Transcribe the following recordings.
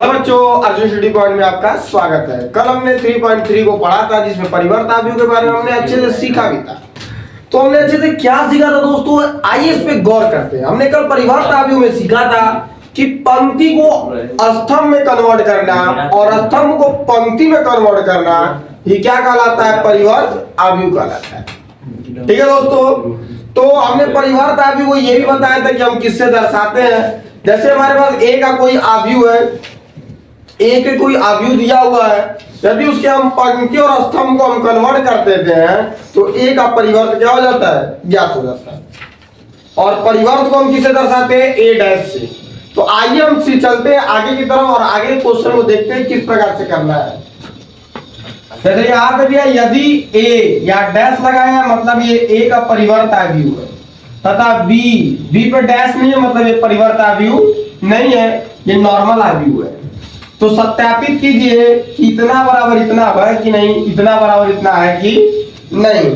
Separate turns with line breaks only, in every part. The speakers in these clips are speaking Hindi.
हेलो बच्चों, अर्जुन स्टडी पॉइंट में आपका स्वागत है। कल हमने 3.3 को पढ़ा था, जिसमें परिवर्त आव्यूह के बारे में हमने अच्छे से सीखा भी था। तो हमने अच्छे से क्या सीखा था दोस्तों, आइए इस पे गौर करते हैं। हमने कल परिवर्त आव्यूह में सीखा था कि पंक्ति को स्तंभ में कन्वर्ट करना और स्तंभ को पंक्ति में कन्वर्ट करना, ये क्या कहलाता है? परिवर्त आव्यूह कहलाता है। ठीक है दोस्तों, तो हमने परिवर्त आव्यूह को ये भी बताया था कि हम किससे दर्शाते हैं। जैसे हमारे पास ए का कोई आव्यूह है, ए के कोई आव्यूह दिया हुआ है, यदि उसके हम पंक्ति और स्तंभ को हम कन्वर्ट कर देते हैं तो ए का परिवर्त क्या हो जाता है? ज्ञात हो जाता है। और परिवर्त को हम किससे दर्शाते हैं? ए डैश से। तो आइए हम चलते हैं आगे की तरफ और आगे क्वेश्चन को देखते हैं किस प्रकार से करना है। जैसे यहाँ पे दिया यदि ए या डैश लगाया है, मतलब ये ए का परिवर्त आव्यूह है, तथा बी पे डैश नहीं है, मतलब ये परिवर्त आव्यूह नहीं है, ये नॉर्मल आव्यूह है। तो सत्यापित कीजिए कि इतना बराबर इतना है कि नहीं, इतना बराबर इतना है कि नहीं।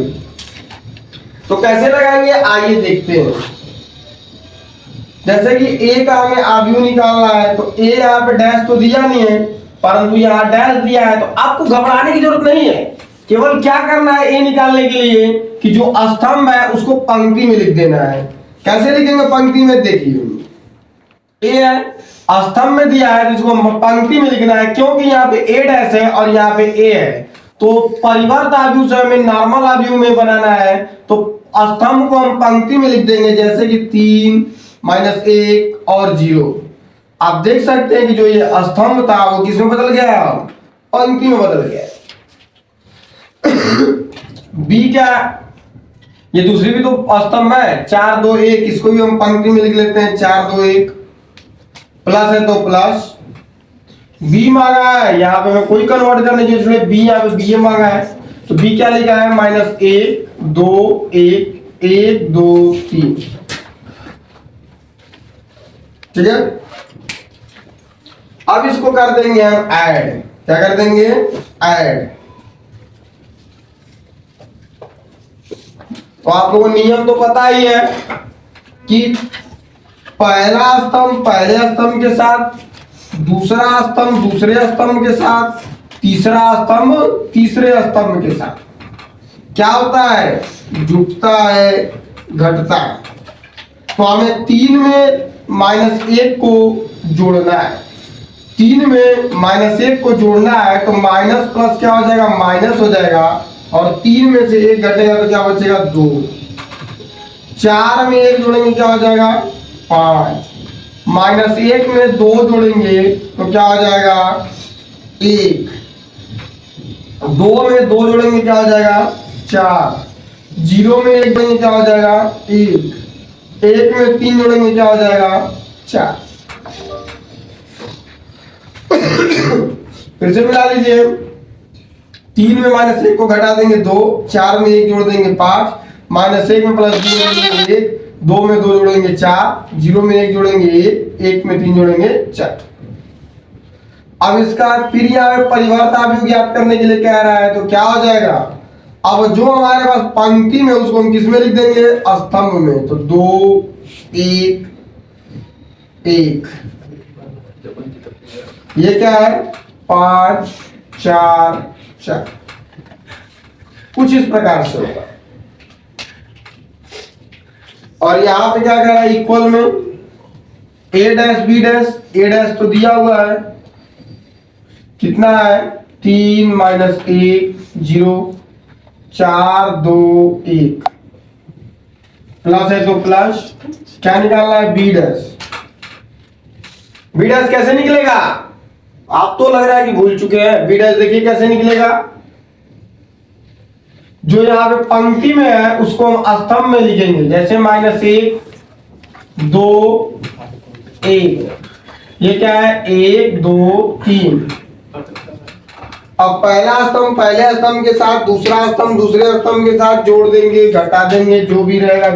तो कैसे लगाएंगे आइए देखते हैं। जैसे कि ए का हमें आव्यूह निकालना है, तो ए यहाँ पे डैश तो दिया नहीं है, परंतु यहाँ डैश दिया है। तो आपको घबराने की जरूरत नहीं है, केवल क्या करना है ए निकालने के लिए कि जो स्तंभ है उसको पंक्ति में लिख देना है। कैसे लिखेंगे पंक्ति में? देखिए ए है, स्तंभ में दिया है, जिसको पंक्ति में लिखना है, क्योंकि यहाँ पे ए डैश है और यहाँ पे ए है। तो परिवर्त आव्यूह से हमें नॉर्मल आव्यूह में बनाना है, तो स्तंभ को हम पंक्ति में लिख देंगे, जैसे कि 3 - 1 और 0। आप देख सकते हैं कि जो ये स्तंभ था वो किसमें बदल गया? पंक्ति में बदल गया। बी क्या? ये दूसरी भी तो स्तंभ है, 4 2 1, इसको भी हम पंक्ति में लिख लेते हैं, 4 2 1। प्लस है तो प्लस। बी मांगा है, यहाँ पे हमें कोई कन्वर्ट करने की इसलिए बी यहाँ पे बी मांगा है, तो बी क्या लिखा है? -1 2 1 1 2 3। ठीक है, अब इसको कर देंगे हम ऐड। क्या कर देंगे? ऐड। तो आप लोगों को नियम तो पता ही है कि पहला स्तंभ पहले स्तंभ के साथ, दूसरा स्तंभ दूसरे स्तंभ के साथ, तीसरा स्तंभ तीसरे स्तंभ के साथ क्या होता है? जुटता है, घटता है। तो हमें 3 में -1 को जोड़ना है, 3 में -1 को जोड़ना है, तो माइनस प्लस क्या हो जाएगा? माइनस हो जाएगा, और 3 में से 1 घटेगा तो क्या बचेगा? 2। 4 में 1 जोड़ेंगे क्या हो जाएगा? 5। -1 में 2 जोड़ेंगे तो क्या हो जाएगा? 1। 2 में 2 जोड़ेंगे क्या हो जाएगा? 4। 0 में 1 जोड़ेंगे क्या हो जाएगा? 1। 1 में 3 जोड़ेंगे क्या हो जाएगा? 4। फिर से मिला लीजिए। 3 में -1 को घटा देंगे 2, 4 में 1 जोड़ देंगे 5, -1 में +2 जोड़ेंगे 1, 2 में 2 जोड़ेंगे 4, 0 में 1 जोड़ेंगे 1, 1 में 3 जोड़ेंगे 4। अब इसका फिर यहाँ पे परिवर्त आव्यूह ज्ञात करने के लिए कह रहा है, तो क्या हो जाएगा? अब जो हमारे पास पंक्ति में उसको हम किस में लिख देंगे? स्तंभ में। तो 2 1 1। ये क्या है? 5 4 4। कुछ इस प्रकार से होगा। और यहां पे क्या कह रहा है? इक्वल में ए डैश बी डैश। ए डैश तो दिया हुआ है, कितना है? 3 - 1 0, 4 2 1। प्लस है तो प्लस। क्या निकालना है? B dash. बी डैश कैसे निकलेगा? आप तो लग रहा है कि भूल चुके हैं। बी डैश देखिए कैसे निकलेगा। जो यहाँ पे पंक्ति में है उसको हम स्तंभ में लिखेंगे, जैसे -1 2 1। ये क्या है? 1 2 3। अब पहला स्तंभ पहले स्तंभ के साथ, दूसरा स्तंभ दूसरे स्तंभ के साथ जोड़ देंगे, घटा देंगे, जो भी रहेगा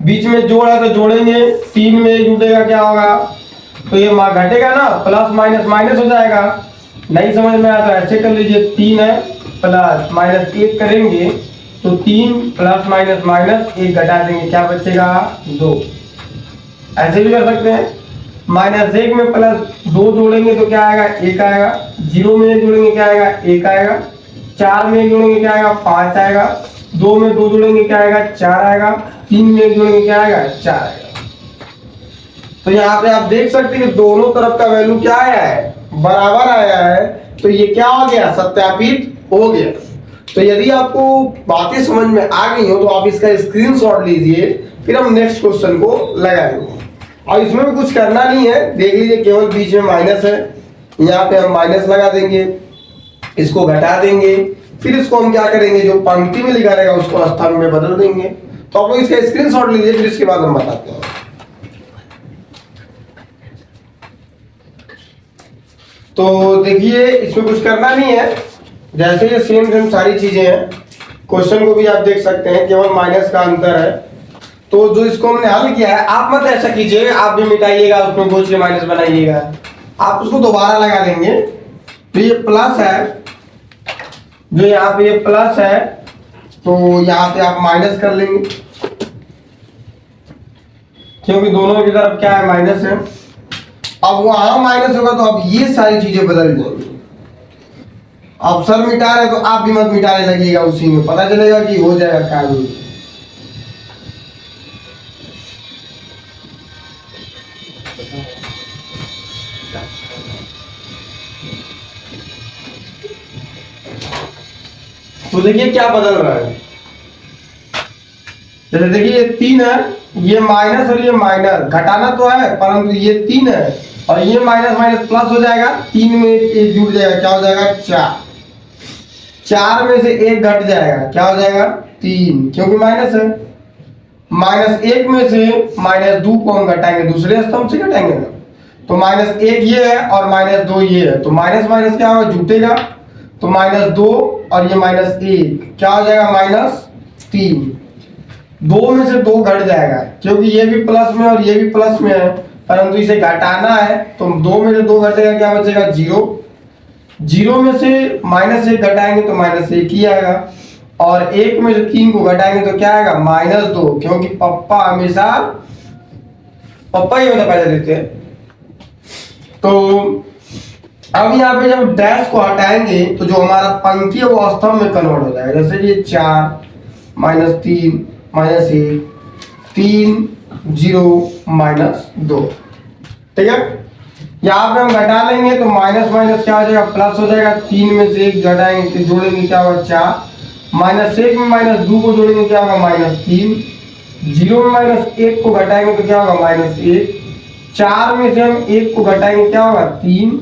बीच में जोड़ है तो जोड़ेंगे। 3 में 1 जुटेगा, क्या होगा? तो ये घटेगा ना, प्लस माइनस माइनस हो जाएगा। नहीं समझ में आया तो ऐसे कर लीजिए, 3 है प्लस -1 करेंगे तो 3 + -- 1 घटा देंगे, क्या बचेगा? 2। ऐसे भी कर सकते हैं। -1 में +2 जोड़ेंगे तो क्या आएगा, 1 आएगा। 0 में 1 जोड़ेंगे क्या आएगा, 1 आएगा। 4 में 1 जोड़ेंगे क्या आएगा, 5 आएगा। 2 में 2 जोड़ेंगे क्या आएगा, 4 आएगा। 3 में 1 जोड़ेंगे क्या आएगा, 4 आएगा। तो यहाँ पे आप देख सकते हैं कि दोनों तरफ का वैल्यू क्या आया है, बराबर आया है। तो ये क्या हो गया, सत्यापित हो गया। तो यदि आपको बातें समझ में आ गई हो तो आप इसका स्क्रीनशॉट लीजिए, फिर हम नेक्स्ट क्वेश्चन को लगाएंगे। और इसमें भी कुछ करना नहीं है, देख लीजिए, केवल बीच में माइनस है, यहाँ पे हम माइनस लगा देंगे, इसको घटा देंगे, फिर इसको हम क्या करेंगे, जो पंक्ति में लिखा रहेगा उसको स्तंभ में बदल देंगे। तो आप लोग इसका स्क्रीनशॉट लीजिए, फिर इसके बाद हम बताते हैं। तो देखिए, इसमें कुछ करना नहीं है, जैसे ये सेम सारी चीजें हैं। क्वेश्चन को भी आप देख सकते हैं, केवल माइनस का अंतर है। तो जो इसको हमने हल किया है, आप मत ऐसा कीजिए, आप भी मिटाइएगा, उसमें कुछ माइनस बनाइएगा, आप उसको दोबारा लगा लेंगे। तो ये प्लस है, जो यहाँ पे ये प्लस है, तो यहाँ पे आप माइनस कर लेंगे, क्योंकि दोनों की तरफ क्या है, माइनस है। अब वहां माइनस होगा तो अब ये सारी चीजें बदल जाएंगी। अब सर मिटा रहे तो आप भी मत मिटाने लगिएगा, उसी में पता चलेगा कि हो जाएगा काम। तो देखिए क्या बदल रहा है, जैसे देखिए ये 3 है, ये माइनस और ये माइनस, घटाना तो है परंतु ये 3 है और ये माइनस माइनस प्लस हो जाएगा, 3 में 1 जुड़ जाएगा, क्या हो जाएगा, 4। 4 में से 1 घट जाएगा, क्या हो जाएगा, 3, क्योंकि माइनस है। -1 में से -2 को हम घटाएंगे, दूसरे स्तंभ से घटाएंगे ना, तो -1 ये है और -2 ये है, तो माइनस माइनस क्या होगा, जुटेगा। तो -2 और ये -1 क्या हो जाएगा, -3। 2 में से 2 घट जाएगा, क्योंकि ये भी प्लस में और ये भी प्लस में है, परंतु इसे घटाना है, तो 2 में से 2 घटेगा, क्या बचेगा, 0। 0 में से -1 घटाएंगे तो -1 ही आएगा, और 1 में से 3 को घटाएंगे तो क्या आएगा, -2, क्योंकि पप्पा हमेशा पप्पा ही मतलब पैसे देते हैं। तो अब यहाँ पे जब डैश को हटाएंगे तो जो हमारा पंक्ति है वो स्तंभ में कन्वर्ट हो जाएगा, जैसे ये 4 -3 -1 3 0 -2, ठीक है। यहाँ पे हम घटा लेंगे तो माइनस माइनस क्या हो जाएगा, प्लस हो जाएगा। 3 में से 1 घटाएंगे तो जोड़ेंगे क्या होगा, 4। -1 में -2 को जोड़ेंगे क्या होगा, -3। 0 में -1 को घटाएंगे तो क्या होगा, -1। 4 में से हम 1 को घटाएंगे क्या होगा, 3।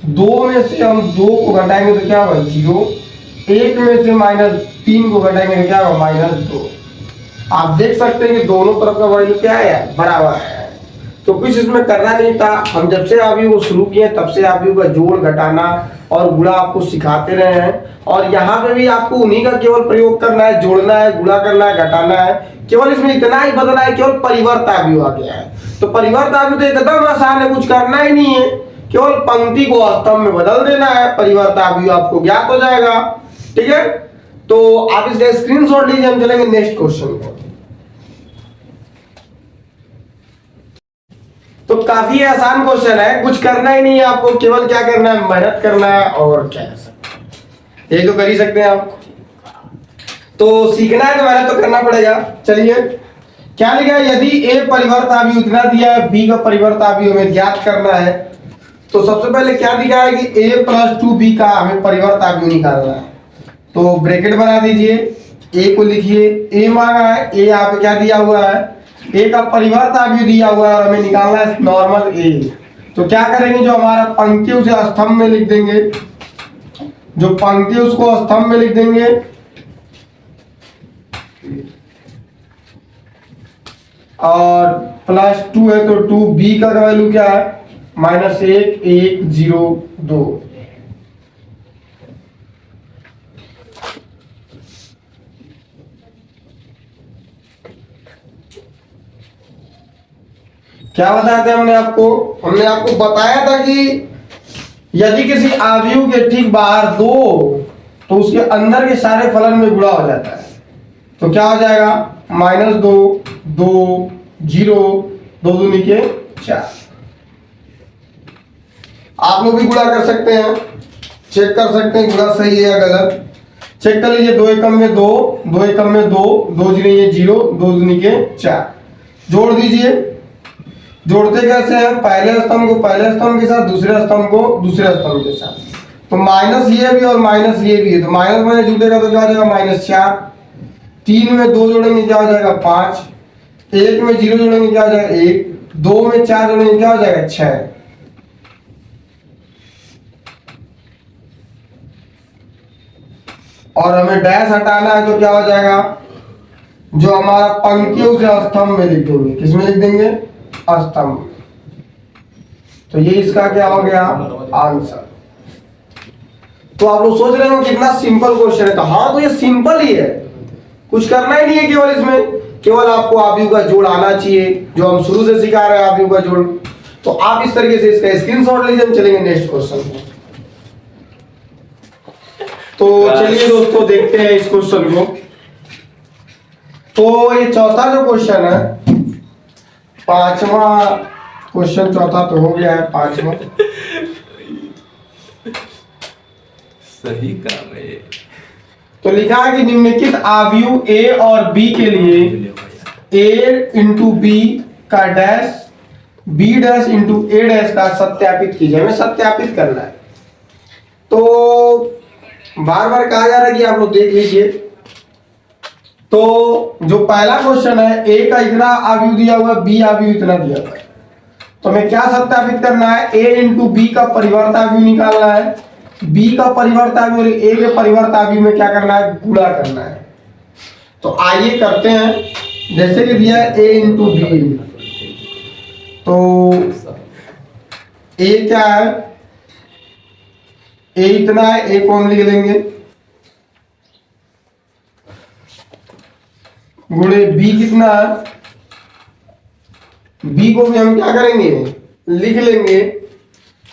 2 में से हम 2 को घटाएंगे तो क्या होगा, 0। 1 में से -3 को घटाएंगे तो क्या होगा, -2। आप देख सकते हैं कि दोनों तरफ का वैल्यू क्या है, बराबर है। तो कुछ इसमें करना नहीं था, हम जब से अभी वो शुरू किए तब से अभी का जोड़ घटाना और गुणा आपको सिखाते रहे हैं, और यहाँ पे भी आपको उन्हीं का केवल प्रयोग करना है, जोड़ना है, गुणा करना है, घटाना है। केवल इसमें इतना ही बदला है, केवल परिवर्त आव्यूह आ गया है। तो परिवर्त आव्यूह तो एकदम आसान है, कुछ करना ही नहीं है, केवल पंक्ति को स्तंभ में बदल देना है, परिवर्त आव्यूह आपको ज्ञात हो जाएगा, ठीक है। तो आप इसका स्क्रीनशॉट लीजिए, हम चलेंगे नेक्स्ट क्वेश्चन को। तो काफी आसान क्वेश्चन है, कुछ करना ही नहीं है आपको, केवल क्या करना है, मेहनत करना है, और क्या कर सकते हैं, ये तो कर ही सकते हैं आप। तो सीखना है तो मेहनत तो करना पड़ेगा। चलिए क्या लिखा है, यदि ए परिवर्त आव्यूह इतना दिया है, बी का परिवर्त आव्यूह हमें ज्ञात करना है, तो सबसे पहले क्या दिखा है कि a + 2b का हमें परिवर्त आव्यूह निकालना है। तो ब्रैकेट बना दीजिए, a को लिखिए, a मांगा है, a यहाँ पे क्या दिया हुआ है, a का परिवर्त आव्यूह दिया हुआ है और हमें निकालना है नॉर्मल a। तो क्या करेंगे, जो हमारा पंक्ति उसे स्तंभ में लिख देंगे, जो पंक्ति उसको स्तंभ में लिख देंगे, और +2 है तो 2b का वैल्यू क्या है, -1 1 0 2। क्या बताया था हमने आपको बताया था कि यदि किसी आव्यूह के ठीक बाहर 2 तो उसके अंदर के सारे फलन में गुणा हो जाता है। तो क्या हो जाएगा, -2 2 0 2 दूनी के 4। आप लोग भी गुणा कर सकते हैं, चेक कर सकते हैं गुणा सही है या गलत। चेक कर लीजिए, 2 एकम में 2, 2 एकम में 2, 2 दूनी ये 0, 2 दूनी के 4। जोड़ दीजिए। जोड़ते कैसे हैं, पहले स्तंभ को पहले स्तंभ के साथ, दूसरे स्तंभ को दूसरे स्तंभ के साथ। तो माइनस ये भी और माइनस ये भी है, तो माइनस माइनस जुड़ेगा तो क्या हो जाएगा -4। 3 में 2 जोड़ेंगे क्या हो जाएगा 5। 1 में 0 जोड़ेंगे क्या हो जाएगा 1। 2 में 4 जोड़ेंगे क्या हो जाएगा 6। और हमें डैश हटाना है तो क्या हो जाएगा, जो हमारा पंक्ति है उसे स्तंभ में लिख देंगे। किस में लिख देंगे, स्तंभ। तो ये इसका क्या हो गया आंसर। तो आप लोग सोच रहे हो कितना सिंपल क्वेश्चन है, तो हाँ तो ये सिंपल ही है, कुछ करना ही नहीं है, केवल इसमें केवल आपको आव्यूह का जोड़ आना चाहिए, जो हम शुरू से सिखा रहे हैं आव्यूह का जोड़। तो आप इस तरीके से इसका स्क्रीनशॉट लीजिए। हम चलेंगे नेक्स्ट क्वेश्चन पे। तो चलिए दोस्तों देखते हैं इस क्वेश्चन को। तो ये चौथा जो क्वेश्चन है, पांचवा क्वेश्चन, चौथा तो हो गया है, पांचवा
सही काम है।
तो लिखा है कि निम्नलिखित आव्यूह ए और बी के लिए ए इंटू बी का डैश बी डैश इंटू ए डैश का सत्यापित कीजिए। हमें सत्यापित करना है। तो बार बार कहा जा रहा है कि आप लोग देख लीजिए। तो जो पहला क्वेश्चन है, ए का इतना आव्यूह दिया हुआ है, बी आव्यूह इतना दिया हुआ है। तो हमें क्या सत्यापित करना है, ए इंटू बी का परिवर्त आव्यूह निकालना है, बी का परिवर्त आव्यूह और ए के परिवर्त आव्यूह में क्या करना है, गुणा करना है। तो आइए करते हैं। जैसे कि दिया है ए इंटू बी, तो ए क्या है, ए इतना है, ए को हम लिख लेंगे, गुणे बी कितना है, बी को भी हम क्या करेंगे लिख लेंगे।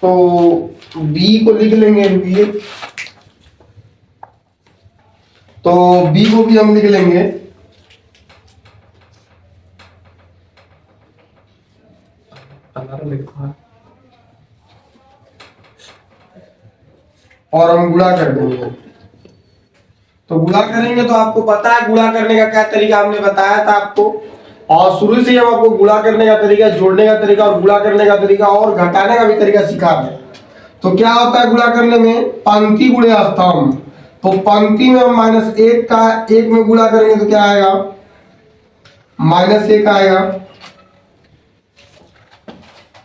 तो बी को लिख लेंगे, रुकिए, तो बी को भी हम लिख लेंगे। और हम गुणा कर देंगे। तो गुणा करेंगे तो आपको पता है गुणा करने का क्या तरीका हमने बताया था आपको, और शुरू से हम आपको गुणा करने का तरीका, जोड़ने का तरीका और गुणा करने का तरीका और घटाने का भी तरीका सिखा रहे हैं। तो क्या होता है गुणा करने में, पंक्ति गुणे स्तंभ। तो पंक्ति में हम -1 का 1 में गुणा करेंगे तो क्या आएगा, -1 आएगा।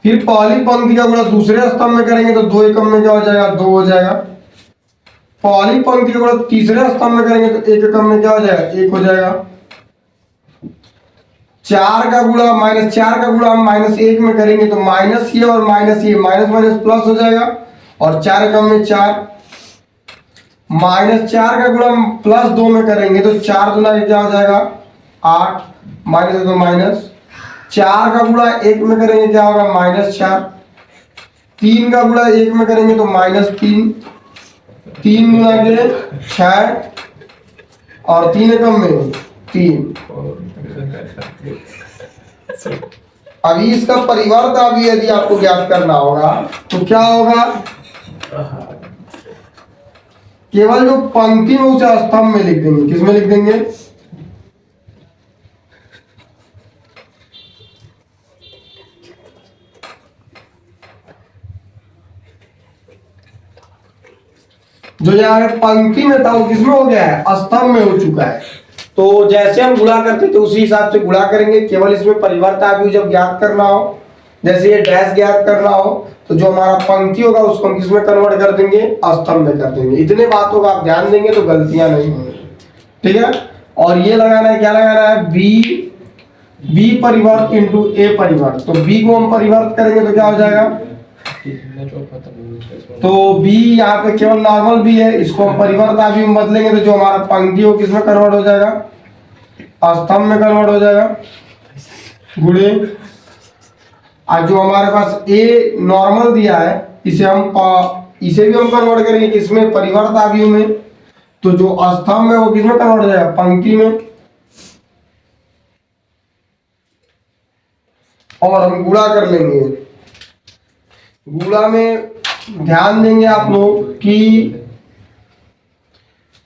फिर पहली पंक्ति का गुणा दूसरे स्तंभ में करेंगे तो 2 एकम में क्या हो जाएगा, 2 हो जाएगा। पहली पंक्ति का गुणा तीसरे स्तंभ में करेंगे तो 1 एकम में क्या हो जाएगा, 1 हो जाएगा। 4 का गुणा -4 का गुणा हम -1 में करेंगे तो माइनस ये और माइनस ये, माइनस माइनस प्लस हो जाएगा, और 4 एकम में 4। -4 का गुणा हम +2 में करेंगे तो 4 दूना क्या हो जाएगा 8, माइनस तो माइनस। 4 का गुणा 1 में करेंगे क्या होगा, -4। 3 का गुणा 1 में करेंगे तो -3, 3 गुना के 6 और 3 एकम में 3। अभी इसका परिवर्त अभी यदि आपको ज्ञात करना होगा तो क्या होगा, केवल जो पंक्ति में उसे स्तंभ में लिख देंगे। किस में लिख देंगे, जो यहाँ पंक्ति में था वो किसमें हो गया है, स्तंभ में हो चुका है। तो जैसे हम गुणा करते थे उसी हिसाब से गुणा करेंगे। केवल इसमें परिवर्त आव्यूह जब ज्ञात करना हो, जैसे ये डैश ज्ञात करना हो, तो जो हमारा पंक्ति होगा उसको हम किसमें कन्वर्ट कर देंगे, स्तंभ में कर देंगे। इतने बातों का आप ध्यान देंगे तो गलतियां नहीं होंगी, ठीक है। और ये लगाना है, क्या लगाना है, बी परिवर्त इंटू ए परिवर्त। तो बी को हम परिवर्त करेंगे तो क्या हो जाएगा, तो b यहाँ पे केवल नॉर्मल b है, इसको हम परिवर्त आव्यूह में बदलेंगे तो जो हमारा पंक्ति हो किसमें कन्वर्ट हो जाएगा, स्तंभ में कन्वर्ट हो जाएगा, गुणे। आज जो हमारे पास a नॉर्मल दिया है इसे भी हम कन्वर्ट करेंगे किसमें, परिवर्त आव्यूह में। तो जो स्तंभ है वो किसमें कन्वर्ट हो जाएगा, पंक्ति में। और हम गुणा कर लेंगे, गुणा में ध्यान देंगे आप लोग कि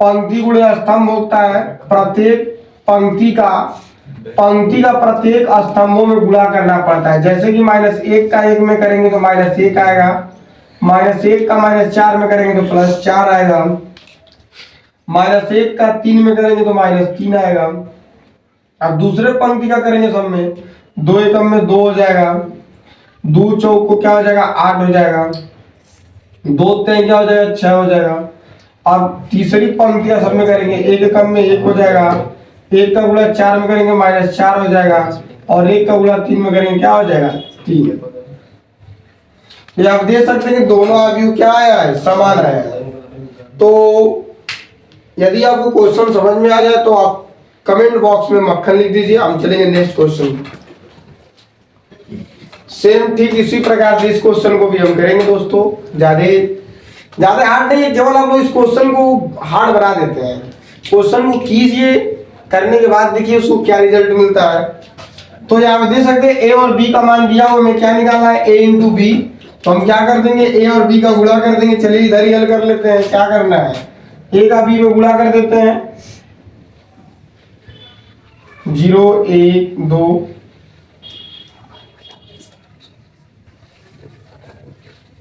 पंक्ति गुणे स्तंभ होता है, प्रत्येक पंक्ति का प्रत्येक स्तंभों में गुणा करना पड़ता है। जैसे कि -1 का 1 में करेंगे तो -1 आएगा, -1 का -4 में करेंगे तो +4 आएगा, -1 का 3 में करेंगे तो -3 आएगा। अब दूसरे पंक्ति का करेंगे सब में, 2 एकम में 2 हो जाएगा, 2 चौक को क्या हो जाएगा 8 हो जाएगा, 2 3 क्या हो जाएगा 6 हो जाएगा। अब तीसरी पंक्तियां सब में करेंगे, 1 एकम में 1 हो जाएगा, 1 का गुणा 4 में करेंगे -4 हो जाएगा, और 1 का गुणा 3 में करेंगे क्या हो जाएगा 3। ये आप देख सकते हैं कि दोनों अवयव क्या आया है, समान आया है। तो यदि आपको क्वेश्चन समझ में आ जाए तो आप कमेंट बॉक्स में मक्खन लिख दीजिए। हम चलेंगे नेक्स्ट क्वेश्चन। सेम ठीक इसी प्रकार से इस क्वेश्चन को भी हम करेंगे दोस्तों। ज्यादा हार्ड नहीं है, केवल आप लोग इस क्वेश्चन को हार्ड बना देते हैं। क्वेश्चन को कीजिए, करने के बाद देखिए उसको क्या रिजल्ट मिलता है। तो यहाँ पे दे सकते हैं ए और बी का मान दिया हुआ, हमें क्या निकालना है a इंटू बी। तो हम क्या कर देंगे, ए और बी का गुणा कर देंगे। चलिए इधर ही हल कर लेते हैं। क्या करना है, ए का बी में गुणा कर देते हैं, 0 1 2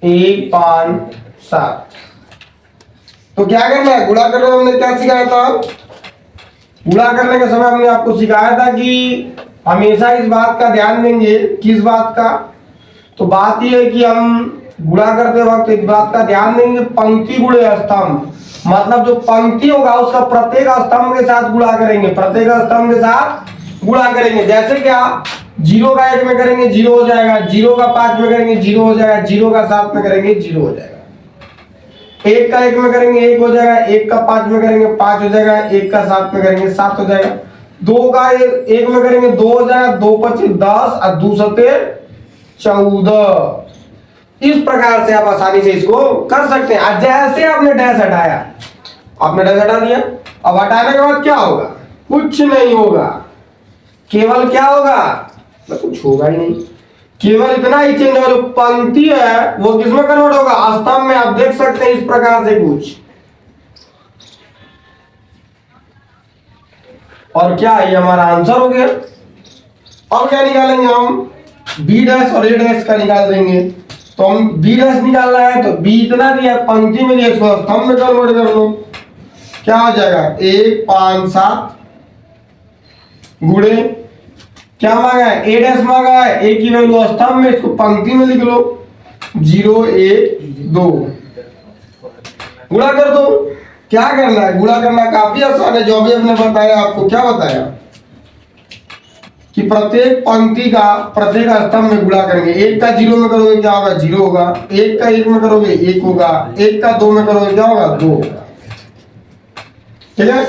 1 5 7। तो क्या करना है, गुणा करने में हमने क्या सिखाया था, गुणा करने के समय हमने आपको सिखाया था कि हमेशा इस बात का ध्यान देंगे। किस बात का, तो बात यह है कि हम गुणा करते वक्त इस बात का ध्यान देंगे, पंक्ति गुणे स्तंभ, मतलब जो पंक्ति होगा उसका प्रत्येक स्तंभ के साथ गुणा करेंगे, प्रत्येक स्तंभ के साथ गुणा करेंगे। जैसे क्या, 0 का 1 में करेंगे 0 हो जाएगा, 0 का 5 में करेंगे 0 हो जाएगा, 0 का 7 में करेंगे 0 हो जाएगा, 1 का 1 में करेंगे 1 हो जाएगा, 1 का 5 में करेंगे 5 हो जाएगा, 1 का 7 में करेंगे 7 हो जाएगा, 2 का 1 में करेंगे 2 हो जाएगा, 2 25 10 और 2 7 14। इस प्रकार से आप आसानी से इसको कर सकते हैं। जैसे आपने डैश हटाया, आपने डैश हटा दिया, अब हटाने के बाद क्या होगा, कुछ नहीं होगा, केवल क्या होगा, कुछ होगा ही नहीं, केवल इतना ही चेंज होगा, जो पंक्ति है वो किसमें कन्वर्ट होगा, स्तंभ में। आप देख सकते हैं इस प्रकार से कुछ, और क्या है, ये हमारा आंसर हो गया। अब क्या निकालेंगे हम, बी डैश और ए डैश का निकाल देंगे। तो हम बी डैश निकालना है, तो बी इतना दिया पंक्ति में दिया, इसको स्तंभ में कन्वर्ट कर लो, क्या हो जाएगा 1 5 7 गुणे क्या मांगा है, ए डैश मांगा है, ए की वैल्यू स्तंभ में, इसको पंक्ति में लिख लो 0 1 2 गुणा कर दो। क्या करना है, गुणा करना काफी आसान है। जो भी हमने बताया आपको, क्या बताया कि प्रत्येक पंक्ति का प्रत्येक स्तंभ में गुणा करेंगे। 1 का 0 में करोगे क्या होगा 0 होगा, 1 का 1 में करोगे 1 होगा, 1 का 2 में करोगे क्या होगा 2 होगा, ठीक है।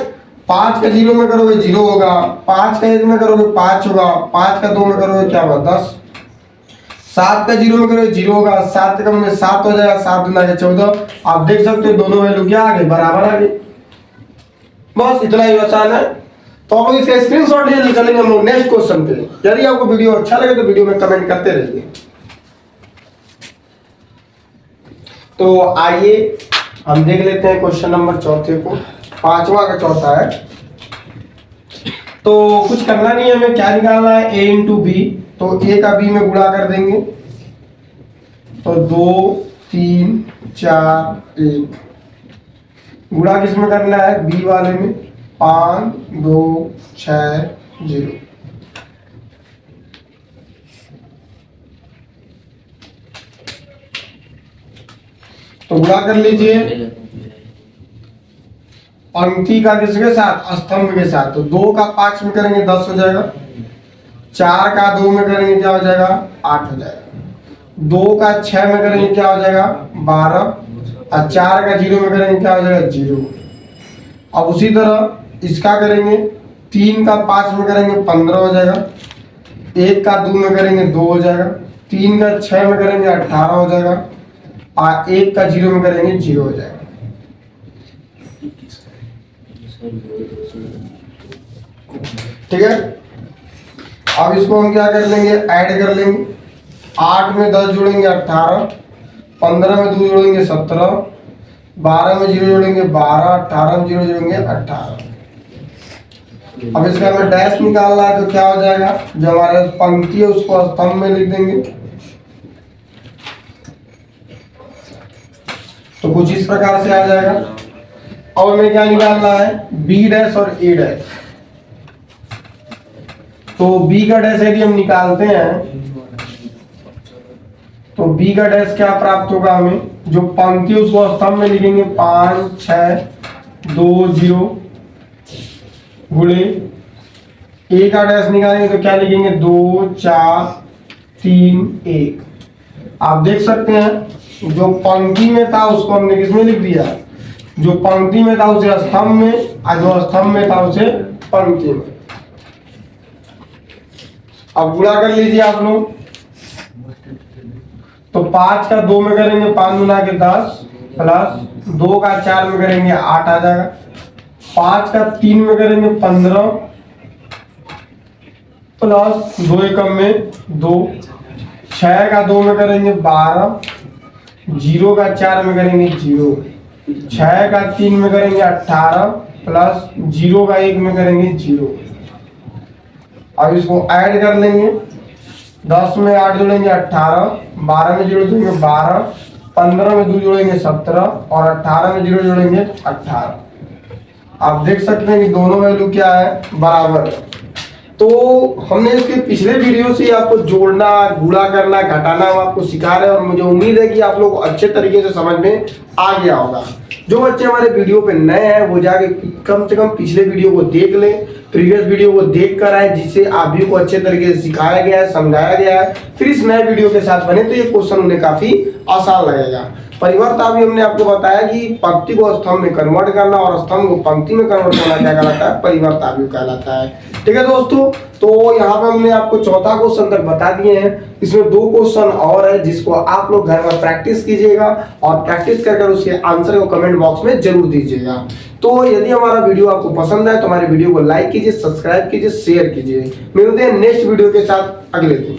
5 का 0 में करोगे 0 होगा, 5 का 1 में करोगे 5 होगा, 5 का 2 में करोगे क्या होगा 10, 7 का 0 में करोगे 0 होगा, 7 का में 7 हो जाएगा, 7 दूना 14। आप देख सकते हो दोनों वैल्यू क्या आ गए, बराबर आ गए। बस इतना ही आसान है। तो आप लोग इसका स्क्रीनशॉट ले चलेंगे हम लोग नेक्स्ट क्वेश्चन पे। यदि आपको वीडियो अच्छा लगे तो वीडियो में कमेंट करते रहिए। तो आइए हम देख लेते हैं क्वेश्चन नंबर 4 को, 5वां का चौथा है। तो कुछ करना नहीं है, हमें क्या निकालना है, a इंटू बी। तो a का b में गुणा कर देंगे, तो 2 3 4 1 गुणा किस में करना है, b वाले में, 5 2 6 0। तो गुणा कर लीजिए पंक्ति का किसके साथ, स्तंभ के साथ। तो 2 का 5 में करेंगे 10 हो जाएगा, 4 का 2 में करेंगे क्या हो जाएगा 8 हो जाएगा, 2 का 6 में करेंगे क्या हो जाएगा 12, और 4 का 0 में करेंगे क्या हो जाएगा 0। अब उसी तरह इसका करेंगे, 3 का 5 में करेंगे 15 हो जाएगा, 1 का 2 में करेंगे 2 हो जाएगा, 3 का 6 में करेंगे 18 हो जाएगा, और 1 का 0 में करेंगे 0 हो जाएगा। ठीक है। अब इसको हम क्या कर लेंगे, ऐड कर लेंगे। 8 में 10 जोड़ेंगे 18, 15 में 2 जोड़ेंगे 17, 12 में 0 जोड़ेंगे 12, 18 में 0 जोड़ेंगे 18। अब इसका हमें डैश निकालना है तो क्या हो जाएगा, जो हमारे पंक्ति है उसको स्तंभ में लिख देंगे। तो कुछ इस प्रकार से आ जाएगा। और हमें क्या निकालना है, बी डैश और ए डैश। तो बी का डैश यदि हम निकालते हैं तो बी का डैश क्या प्राप्त होगा, हमें जो पंक्ति उसको स्तंभ में लिखेंगे 5 6 2 0 गुणे ए का डैश निकालेंगे तो क्या लिखेंगे 2 4 3 1। आप देख सकते हैं जो पंक्ति में था उसको हमने किसमें लिख दिया, जो पंक्ति में था उसे स्तंभ में, और जो स्तंभ में था उसे पंक्ति में। अब गुणा कर लीजिए आप लोग। तो 5 का 2 में करेंगे 5 गुना के 10 प्लस 2 का 4 में करेंगे 8 आ जाएगा। 5 का 3 में करेंगे 15 प्लस 2 एकम में 2, 6 का 2 में करेंगे 12, 0 का 4 में करेंगे 0, 6 का 3 में करेंगे 18 प्लस 0 का 1 में करेंगे 0। अब इसको ऐड कर लेंगे। 10 में 8 जोड़ेंगे 18, 12 में 0 जोड़ेंगे 12, 15 में 2 जोड़ेंगे 17 और 18 में 0 जोड़ेंगे 18। आप देख सकते हैं कि दोनों वैल्यू क्या है, बराबर है। तो हमने इसके पिछले वीडियो से आपको जोड़ना, गुणा करना, घटाना हम आपको सिखा रहे हैं और मुझे उम्मीद है कि आप लोग अच्छे तरीके से समझ में आ गया होगा। जो बच्चे हमारे वीडियो पे नए हैं वो जाके कम से कम पिछले वीडियो को देख लें, प्रीवियस वीडियो को देख कर आए, जिससे आप भी को अच्छे तरीके से सिखाया गया है, समझाया गया है। फिर इस नए वीडियो के साथ बने तो ये क्वेश्चन उन्हें काफी आसान लगेगा। परिवर्त अभी हमने आपको बताया कि पंक्ति को स्तंभ में कन्वर्ट करना और स्तंभ को पंक्ति में कन्वर्ट करना क्या कहलाता है, परिवर्त अभी कहलाता है। ठीक है दोस्तों, तो यहाँ पे हमने आपको चौथा क्वेश्चन तक बता दिए हैं। इसमें 2 क्वेश्चन और है जिसको आप लोग घर में प्रैक्टिस कीजिएगा और प्रैक्टिस कर उसके आंसर को कमेंट बॉक्स में जरूर दीजिएगा। तो यदि हमारा वीडियो आपको पसंद आए तो हमारे वीडियो को लाइक कीजिए, सब्सक्राइब कीजिए, शेयर कीजिए। मिलते हैं नेक्स्ट वीडियो के साथ अगले दिन।